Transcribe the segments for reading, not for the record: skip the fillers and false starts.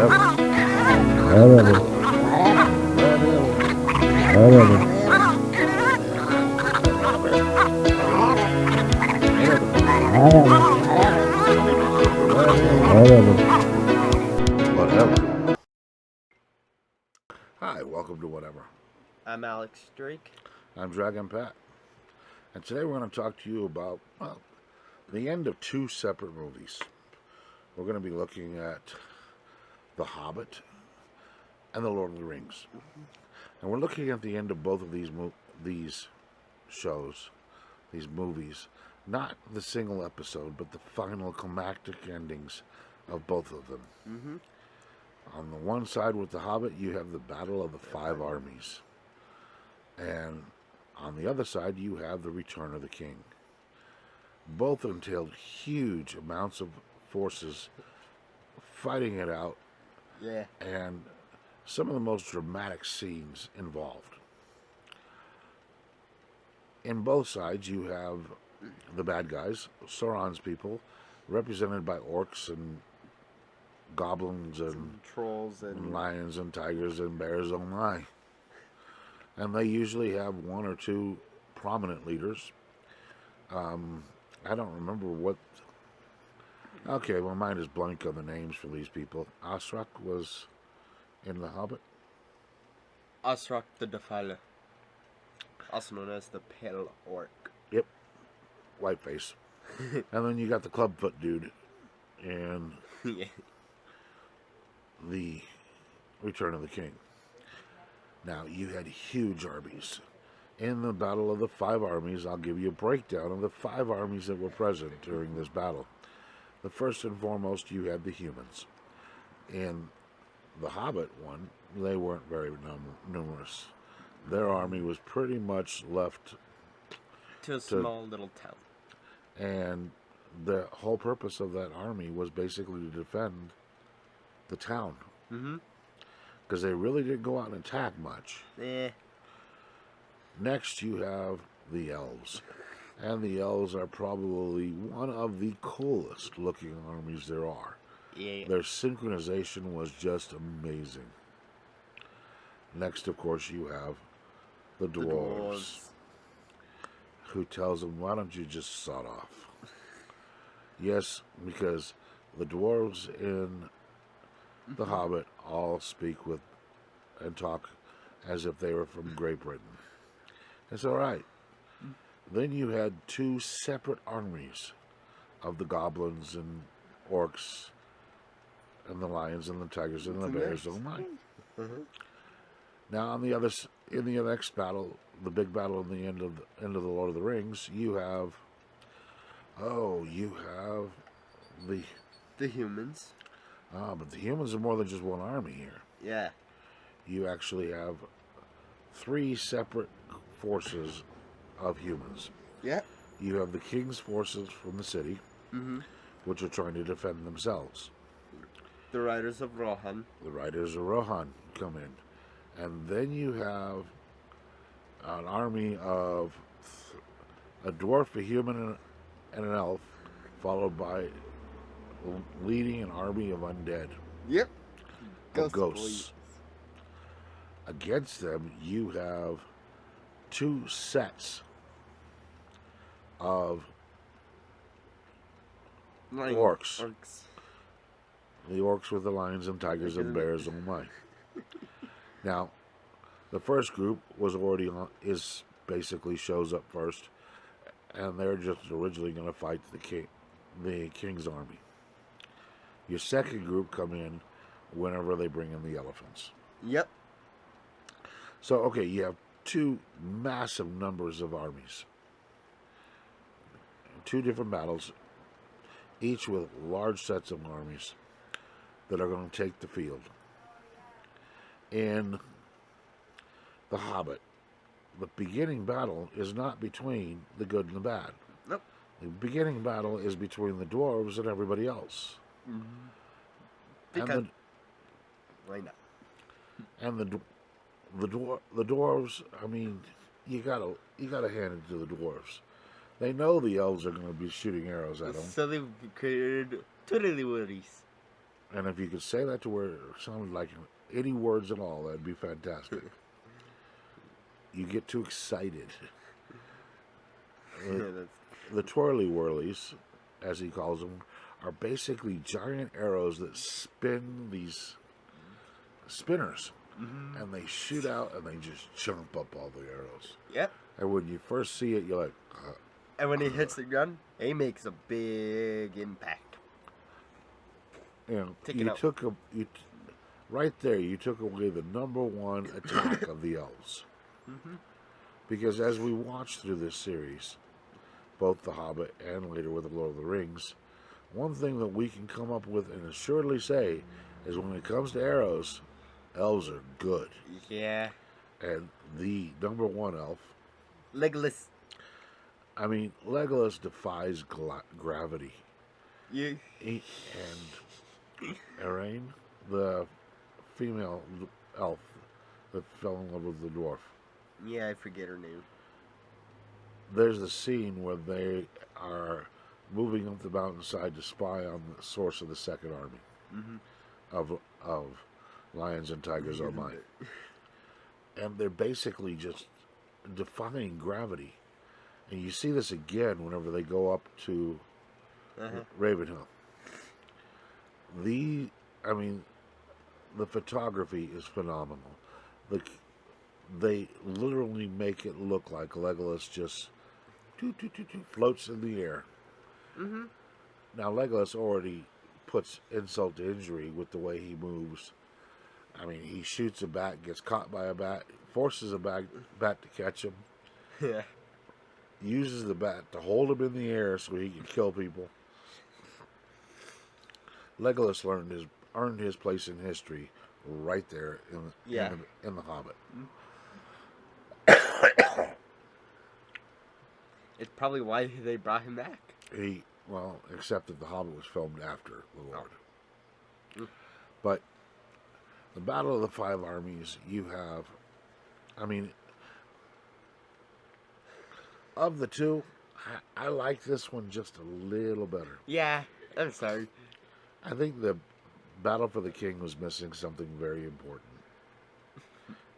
Whatever. Hi, welcome to Whatever. I'm Alex Drake. I'm Dragon Pat. And today we're going to talk to you about, the end of two separate movies. We're going to be looking at The Hobbit and The Lord of the Rings. And we're looking at the end of both of these shows, these movies. Not the single episode, but the final climactic endings of both of them. Mm-hmm. On the one side with The Hobbit, you have the Battle of the Five Armies. And on the other side, you have the Return of the King. Both entailed huge amounts of forces fighting it out. Yeah. And some of the most dramatic scenes involved. In both sides, you have the bad guys, Sauron's people, represented by orcs and goblins and trolls and lions and tigers and bears, oh my. And they usually have one or two prominent leaders. I don't remember what... Okay, my mind is blank on the names for these people. Osric was in The Hobbit. Osric the Defiler, also known as the Pale Orc. Yep, whiteface. And then you got the clubfoot dude in Yeah. The Return of the King. Now, you had huge armies. In the Battle of the Five Armies, I'll give you a breakdown of the five armies that were present during this battle. The first and foremost, you had the humans. In the Hobbit one, they weren't very numerous. Their army was pretty much left to a small little town. And the whole purpose of that army was basically to defend the town. Mm-hmm. Because they really didn't go out and attack much. Next, you have the elves. And the elves are probably one of the coolest looking armies there are. Yeah. Their synchronization was just amazing. Next, of course, you have the dwarves. Who tells them, why don't you just sod off? Yes, because the dwarves in The Hobbit all speak with and talk as if they were from Great Britain. It's all right. Then you had two separate armies of the goblins and orcs and the lions and the tigers and the bears. Oh my! Now on the other, in the next battle, the big battle in the end of the Lord of the Rings, you have the humans. But the humans are more than just one army here. Yeah. You actually have three separate forces of humans. Yeah. You have the king's forces from the city, which are trying to defend themselves. The Riders of Rohan. The Riders of Rohan come in. And then you have an army of a dwarf, a human, and an elf, followed by leading an army of undead. Yep. Ghosts. Against them, you have two sets of orcs. The orcs with the lions and tigers and bears, oh my. Now, the first group was already on, basically shows up first, and they're just originally going to fight the king's army. Your second group come in whenever they bring in the elephants. Yep. So, okay, you have two massive numbers of armies. Two different battles, each with large sets of armies that are going to take the field. In The Hobbit, the beginning battle is not between the good and the bad. Nope. The beginning battle is between the dwarves and everybody else. Because why not? And the dwarves, I mean, you gotta hand it to the dwarves. They know the elves are going to be shooting arrows at them. So they created totally worries. And if you could say that to where it sounded like any words at all, that'd be fantastic. You get too excited. The twirly whirlies, as he calls them, are basically giant arrows that spin these spinners. And they shoot out and they just jump up all the arrows. Yep. And when you first see it, you're like... And when he hits the gun, he makes a big impact. You know, right there, you took away the number one attack of the elves. Because as we watch through this series, both The Hobbit and later with The Lord of the Rings, one thing that we can come up with and assuredly say is when it comes to arrows, elves are good. Yeah. And the number one elf... Legolas. I mean, Legolas defies gravity. Yeah. And Erain, the female elf that fell in love with the dwarf. Yeah, I forget her name. There's a scene where they are moving up the mountainside to spy on the source of the second army of lions and tigers are mine. And they're basically just defying gravity. And you see this again whenever they go up to Ravenhill. The photography is phenomenal. They literally make it look like Legolas just floats in the air. Now, Legolas already puts insult to injury with the way he moves. I mean, he shoots a bat, gets caught by a bat, forces a bat to catch him. Yeah. Uses the bat to hold him in the air so he can kill people. Legolas earned his place in history right there in the Hobbit. It's probably why they brought him back. Except that the Hobbit was filmed after the Lord. But the Battle of the Five Armies, you have, of the two, I like this one just a little better. Yeah, I'm sorry. I think the Battle for the King was missing something very important.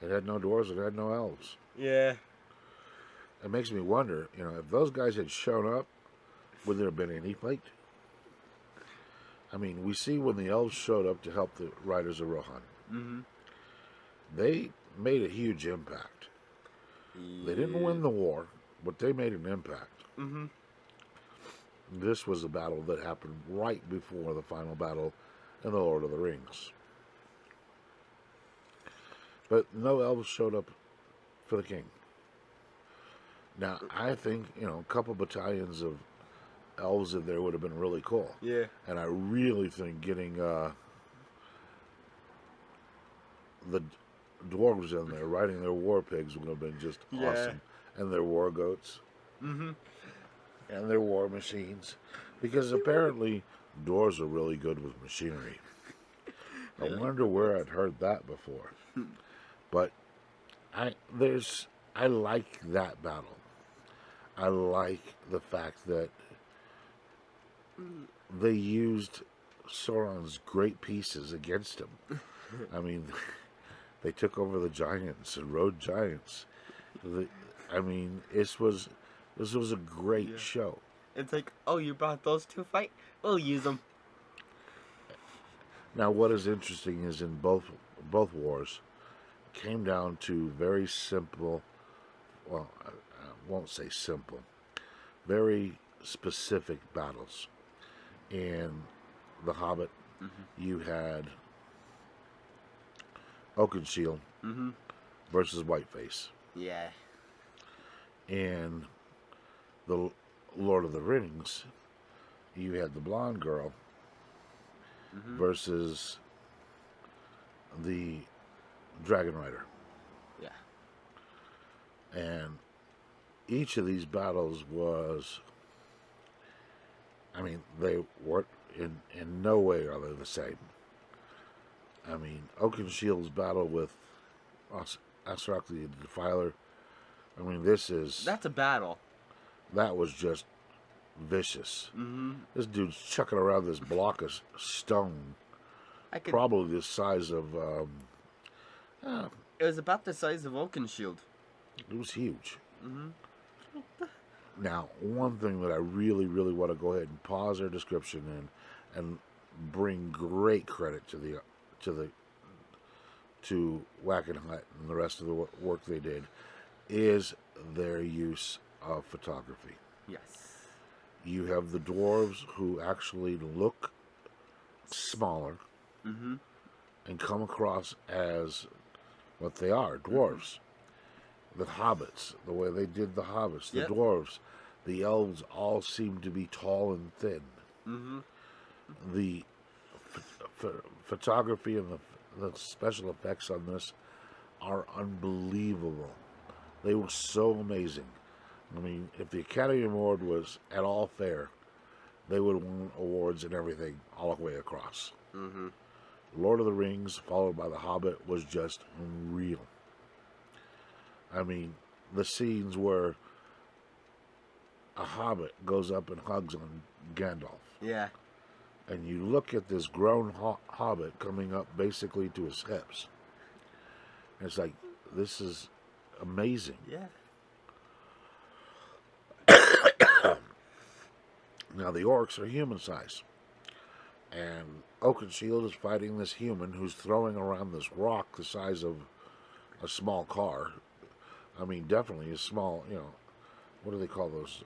It had no dwarves, it had no elves. Yeah. It makes me wonder, if those guys had shown up, would there have been any fight? I mean, we see when the elves showed up to help the Riders of Rohan. They made a huge impact. Yeah. They didn't win the war, but they made an impact. This was a battle that happened right before the final battle in The Lord of the Rings. But no elves showed up for the king. Now, I think, a couple battalions of elves in there would have been really cool. Yeah. And I really think getting the dwarves in there riding their war pigs would have been just awesome. And their war goats. And their war machines. Because apparently dwarves are really good with machinery. I wonder where I'd heard that before. But I like that battle. I like the fact that they used Sauron's great pieces against him. I mean, they took over the giants and rode giants. This was a great show. It's like, oh, you brought those to fight? We'll use them. Now, what is interesting is in both wars, it came down to very simple. Well, I won't say simple. Very specific battles. In The Hobbit, you had Oakenshield versus Whiteface. Yeah. In The Lord of the Rings, you had the blonde girl versus the Dragon Rider. Yeah. And each of these battles was, they weren't, in no way are they the same. Oakenshield's battle with Osrock the Defiler, that's a battle. That was just vicious. This dude's chucking around this block of stone I could. probably the size of. Uh, It was about the size of Oakenshield. it was huge. Mm-hmm. Now, one thing that I really, really want to go ahead and pause our description and bring great credit to Wackenhut and the rest of the work they did is their use of photography. Yes. You have the dwarves who actually look smaller Mm-hmm. and come across as what they are, dwarves. The hobbits, the way they did the hobbits, the Yep. dwarves, the elves all seem to be tall and thin. Mm-hmm. The photography and the special effects on this are unbelievable. They were so amazing. I mean, if the Academy Award was at all fair, they would have won awards and everything all the way across. Mm-hmm. Lord of the Rings, followed by The Hobbit, was just unreal. I mean, the scenes where a hobbit goes up and hugs on Gandalf. Yeah. And you look at this grown hobbit coming up basically to his hips. And it's like, this is amazing. Yeah. Now, the orcs are human size. And Oakenshield is fighting this human who's throwing around this rock the size of a small car. I mean, definitely a small, what do they call those?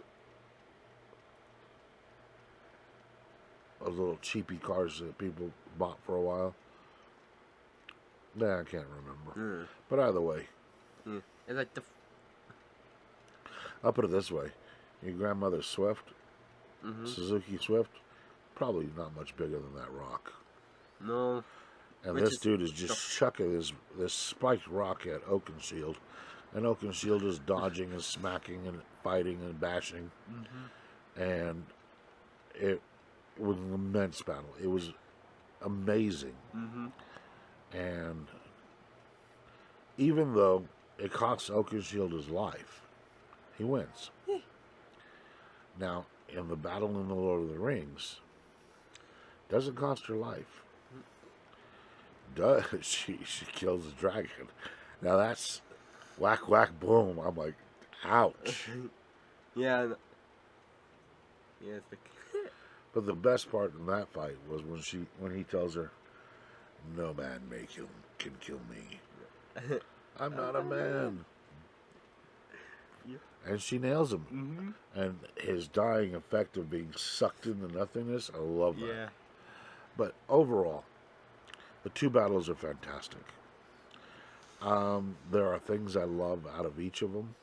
Those little cheapy cars that people bought for a while. Nah, I can't remember. But either way, It's like I'll put it this way. Your grandmother's Swift, Suzuki Swift, probably not much bigger than that rock. No. And Which this is dude is just chucking this spiked rock at Oakenshield. And Oakenshield is dodging and smacking and fighting and bashing. And it was an immense battle. It was amazing. And even though it costs Oakenshield his life, he wins. Now, in the battle in the Lord of the Rings, doesn't cost her life. Does she kills the dragon. Now that's whack, whack, boom. I'm like, ouch. Yeah. Yeah, it's like... But the best part in that fight was when he tells her, "No man can kill me. I'm not a man." And she nails him. And his dying effect of being sucked into nothingness, I love that. Yeah. But overall, the two battles are fantastic. There are things I love out of each of them.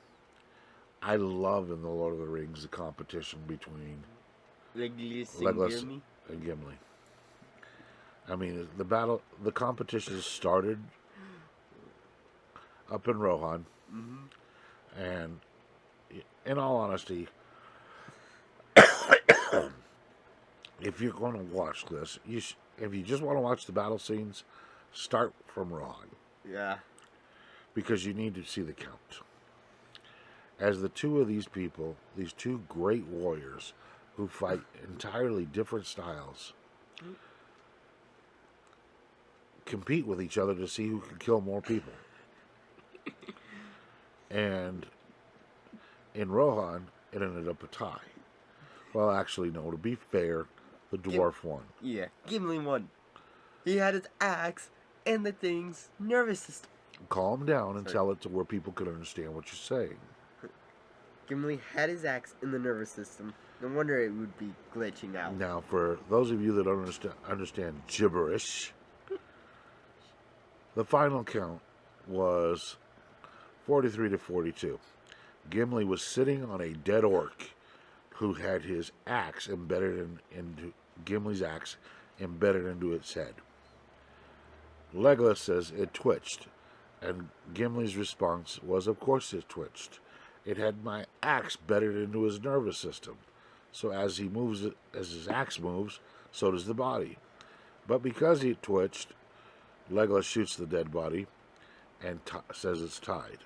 I love in the Lord of the Rings the competition between Legolas and Gimli. I mean, the competition started up in Rohan, and in all honesty, if you're going to watch this, if you just want to watch the battle scenes, start from Rohan. Yeah. Because you need to see the count. As the two of these people, these two great warriors who fight entirely different styles, compete with each other to see who can kill more people. And in Rohan, it ended up a tie. Well, actually, no, to be fair, the dwarf won. Yeah, Gimli won. He had his axe and the thing's nervous system. Calm down and tell it to where people can understand what you're saying. Gimli had his axe in the nervous system. No wonder it would be glitching out. Now, for those of you that don't understand gibberish, the final count was 43 to 42. Gimli was sitting on a dead orc who had his axe embedded into Gimli's axe embedded into its head. Legolas says it twitched, and Gimli's response was, "Of course it twitched. It had my axe bedded into his nervous system. So as his axe moves, so does the body. But because he twitched, Legolas shoots the dead body and says it's tied."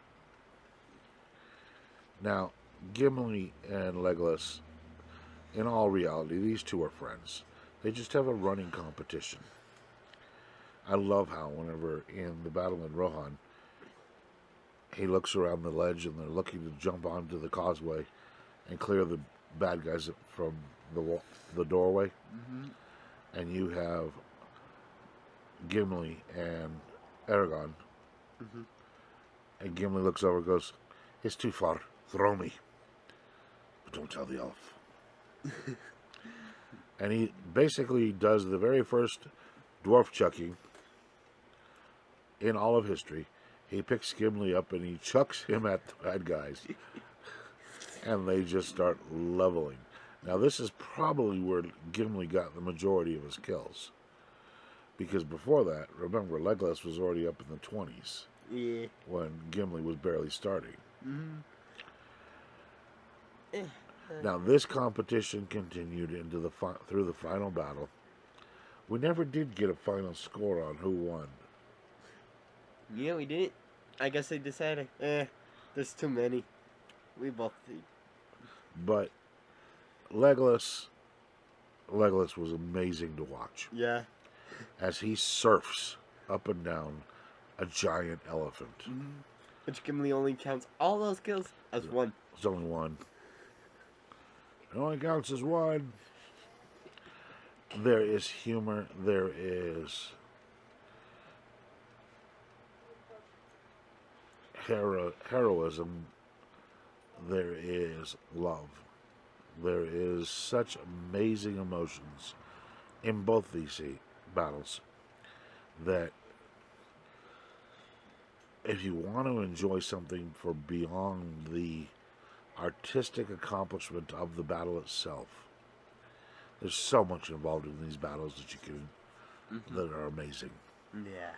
Now, Gimli and Legolas, in all reality, these two are friends. They just have a running competition. I love how whenever in the battle in Rohan, he looks around the ledge and they're looking to jump onto the causeway and clear the bad guys from the doorway, Mm-hmm. and you have Gimli and Aragorn, Mm-hmm. and Gimli looks over and goes, "It's too far. Throw me, but don't tell the elf." And he basically does the very first dwarf chucking in all of history. He picks Gimli up and he chucks him at the bad guys, and they just start leveling. Now, this is probably where Gimli got the majority of his kills. Because before that, remember, Legolas was already up in the 20s Yeah. when Gimli was barely starting. Mm-hmm. Now, this competition continued into through the final battle. We never did get a final score on who won. Yeah, we didn't. I guess they decided, there's too many. We both did. But Legolas was amazing to watch Yeah. as he surfs up and down a giant elephant. Mm-hmm. Which Gimli only counts all those kills as one. There's only one. It only counts as one. There is humor. There is heroism. There is love. There is such amazing emotions in both these battles that if you want to enjoy something for beyond the artistic accomplishment of the battle itself, there's so much involved in these battles that you can that are amazing. Yeah.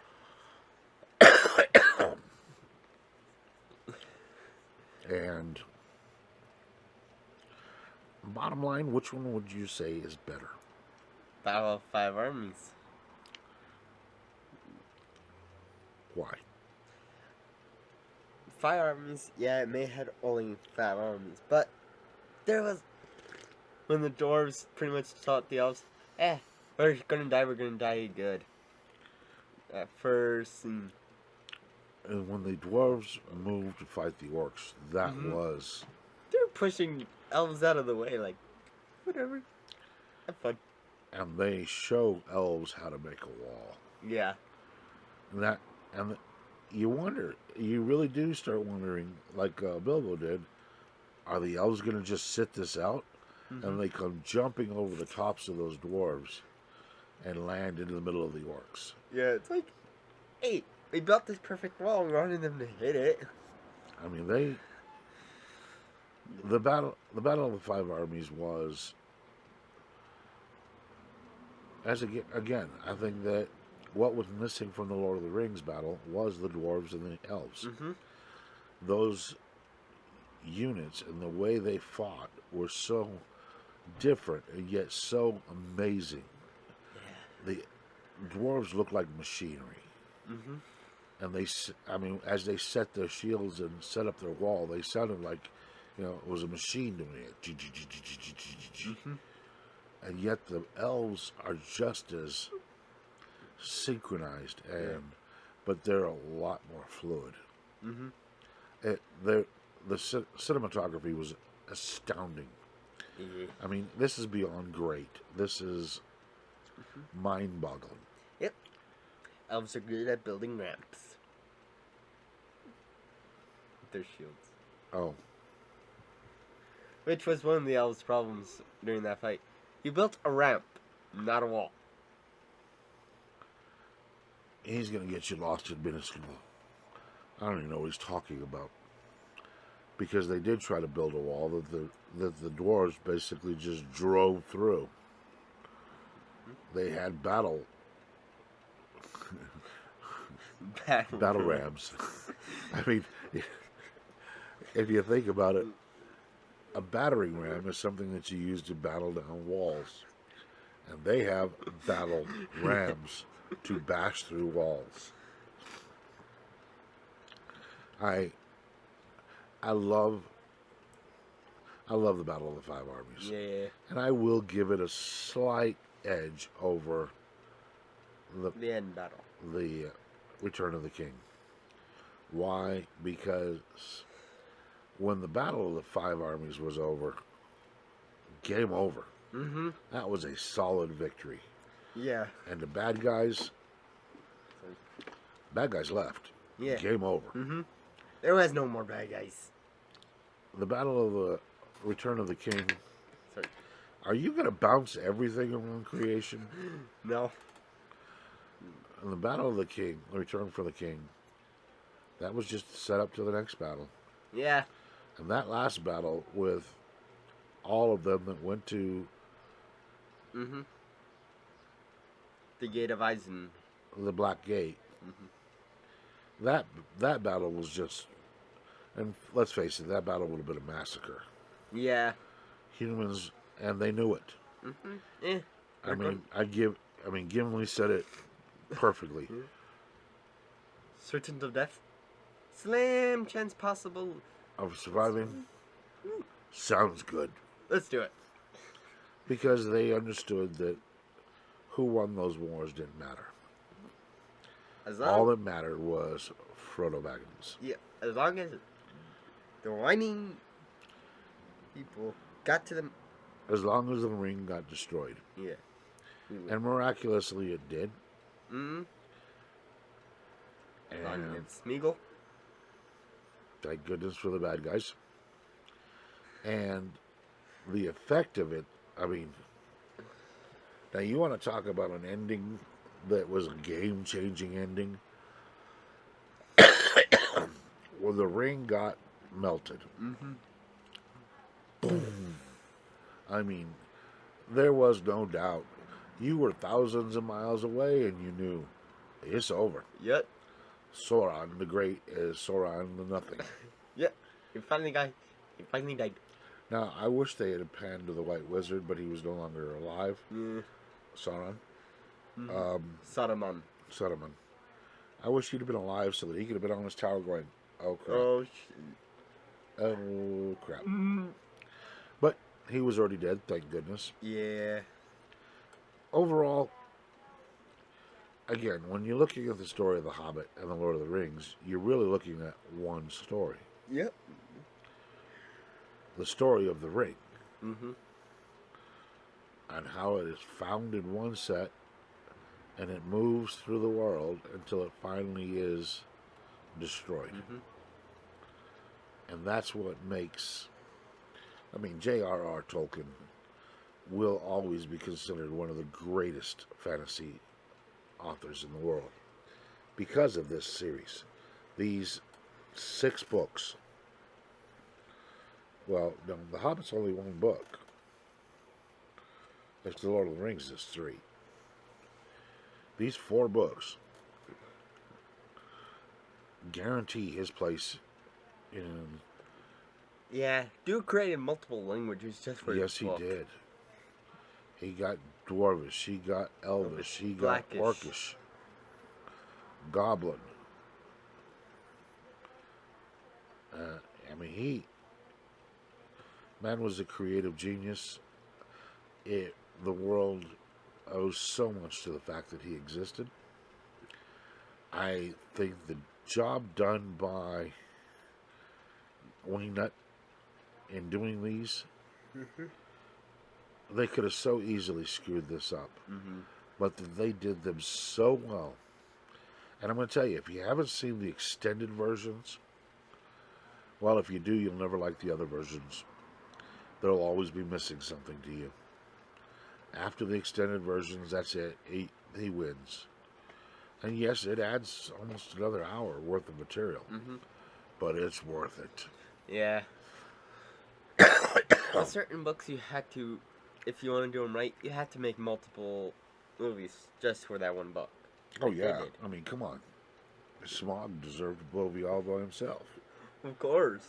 And bottom line, which one would you say is better? Battle of Five Armies. Why? Five armies, yeah, it may have had only 5 armies, but there was when the dwarves pretty much taught the elves, we're gonna die good. At first, and And when the dwarves moved to fight the orcs, that was... they were pushing elves out of the way, like, whatever, have fun. And they show elves how to make a wall. Yeah. And you wonder, you really do start wondering, like Bilbo did, are the elves going to just sit this out? And they come jumping over the tops of those dwarves and land into the middle of the orcs. Yeah, it's like, hey, we built this perfect wall, we wanted them to hit it. I mean, the battle of the Five Armies was, again, I think that what was missing from the Lord of the Rings battle was the dwarves and the elves. Those units and the way they fought were so different and yet so amazing. The dwarves looked like machinery. And as they set their shields and set up their wall, they sounded like, it was a machine doing it. And yet the elves are just as synchronized, but they're a lot more fluid. The cinematography was astounding. I mean, this is beyond great. This is mind-boggling. Yep. Elves are good at building ramps. With their shields. Oh. Which was one of the elves' problems during that fight. He built a ramp, not a wall. He's going to get you lost in minuscule. I don't even know what he's talking about. Because they did try to build a wall that the dwarves basically just drove through. They had battle rams. I mean, if you think about it, a battering ram is something that you use to battle down walls. And they have battle rams to bash through walls. I love the Battle of the Five Armies. Yeah. And I will give it a slight edge over The end battle. the Return of the King. Why? Because when the Battle of the Five Armies was over, game over. Mm-hmm. That was a solid victory. Yeah. And the bad guys left. Yeah. Game over. Mm-hmm. There was no more bad guys. The Battle of the Return of the King. Sorry. Are you going to bounce everything around creation? No. In the Battle of the King, the Return for the King, that was just set up to the next battle. Yeah. And that last battle with all of them that went to Mm-hmm. The Gate of Eisen. the Black Gate, that battle was just, and let's face it, that battle would have been a massacre. Yeah. Humans, and they knew it. Mm-hmm. Eh. I mean, Gimli said it perfectly. Certain of death. Slim chance possible. Of surviving, sounds good. Let's do it. Because they understood that who won those wars didn't matter. All that mattered was Frodo Baggins. Yeah, as long as the whining people got to them. As long as the ring got destroyed. Yeah. And miraculously it did. Mm-hmm. And Smeagol. Thank goodness for the bad guys. And the effect of it, I mean, now you want to talk about an ending that was a game-changing ending? When the ring got melted. Mm-hmm. Boom. I mean, there was no doubt. You were thousands of miles away and you knew it's over. Yep. Sauron the Great is Sauron the Nothing. Yep. He finally died. Now, I wish they had panned to the White Wizard, but he was no longer alive. Sauron. Saruman. Saruman. I wish he'd have been alive so that he could have been on his tower going, oh crap. Oh, shit. Oh crap. But he was already dead, thank goodness. Yeah. Overall, again, when you're looking at the story of The Hobbit and The Lord of the Rings, you're really looking at one story. Yep. The story of the ring. Mm-hmm. And how it is found in one set and it moves through the world until it finally is destroyed. Mm-hmm. And that's what makes... I mean, J.R.R. Tolkien will always be considered one of the greatest fantasy authors in the world because of this series. These 6 books. Well, no, The Hobbit's only 1 book. If The Lord of the Rings is 3. These 4 books guarantee his place in... Yeah, Duke created multiple languages just for Yes, his book. he did. He got Dwarvish, he got Elvish, he got Blackish. Orcish, Goblin. I mean, man was a creative genius. The world owes so much to the fact that he existed. I think the job done by Wingnut in doing these, they could have so easily screwed this up. But they did them so well. And I'm going to tell you, if you haven't seen the extended versions, well, if you do, you'll never like the other versions. They'll always be missing something to you. After the extended versions, that's it. He wins. And yes, it adds almost another hour worth of material. But it's worth it. Yeah. With certain books, you had to, if you want to do them right, you had to make multiple movies just for that one book. Oh, Like they yeah. did. I mean, come on. Smaug deserved a movie all by himself. Of course.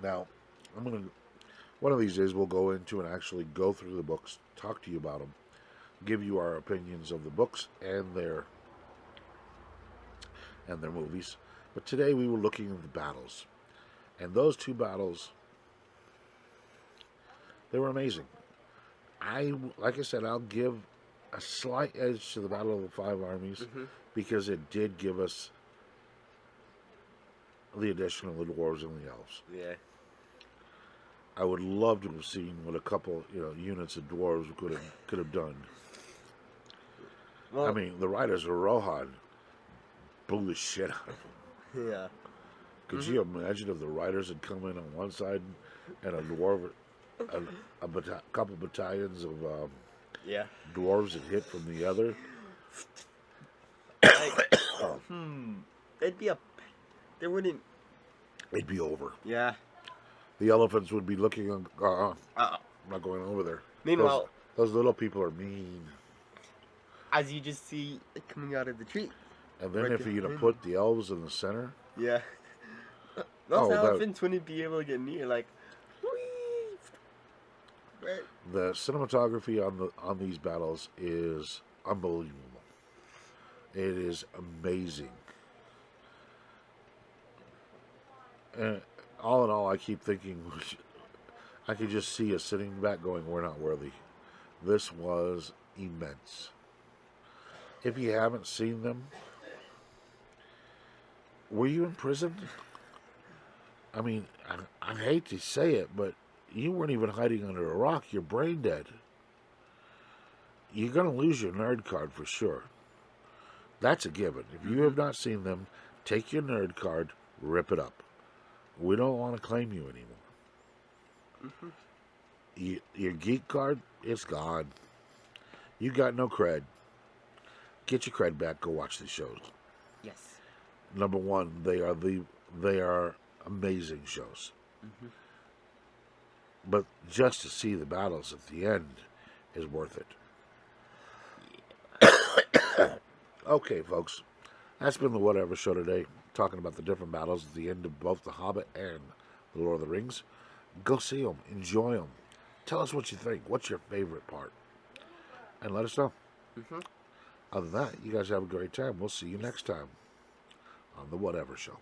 Now, one of these days we'll go into and actually go through the books, talk to you about them, give you our opinions of the books and their movies. But today we were looking at the battles. And those 2 battles, they were amazing. like I said, I'll give a slight edge to the Battle of the Five Armies Mm-hmm. because it did give us the addition of the dwarves and the elves. Yeah. I would love to have seen what a couple, units of dwarves could have done. Well, I mean, the riders of Rohan blew the shit out of them. yeah. Could you imagine if the riders had come in on one side and a dwarf, couple battalions of Yeah. dwarves had hit from the other? Like, it'd be a. There wouldn't. It'd be over. Yeah. The elephants would be looking. I'm Uh, not going over there. Meanwhile, those little people are mean. as you just see it coming out of the tree. And then Right if you're gonna behind put the elves in the center, Yeah. Those that- elephants wouldn't be able to get near. Like, whee! Right. the cinematography on these battles is unbelievable. It is amazing. And all in all, I keep thinking, I could just see us sitting back going, we're not worthy. This was immense. If you haven't seen them, were you in prison? I mean, I hate to say it, but you weren't even hiding under a rock. You're brain dead. You're going to lose your nerd card for sure. That's a given. If you have not seen them, take your nerd card, rip it up. We don't want to claim you anymore. Your geek card, it's gone. You got no cred. Get your cred back. Go watch these shows. Yes. Number one, they are amazing shows. But just to see the battles at the end is worth it. Okay, folks, that's been the Whatever Show today, talking about the different battles at the end of both The Hobbit and The Lord of the Rings. Go see them, enjoy them. Tell us what you think. What's your favorite part? And let us know. Other than that, you guys have a great time. We'll see you next time on The Whatever Show.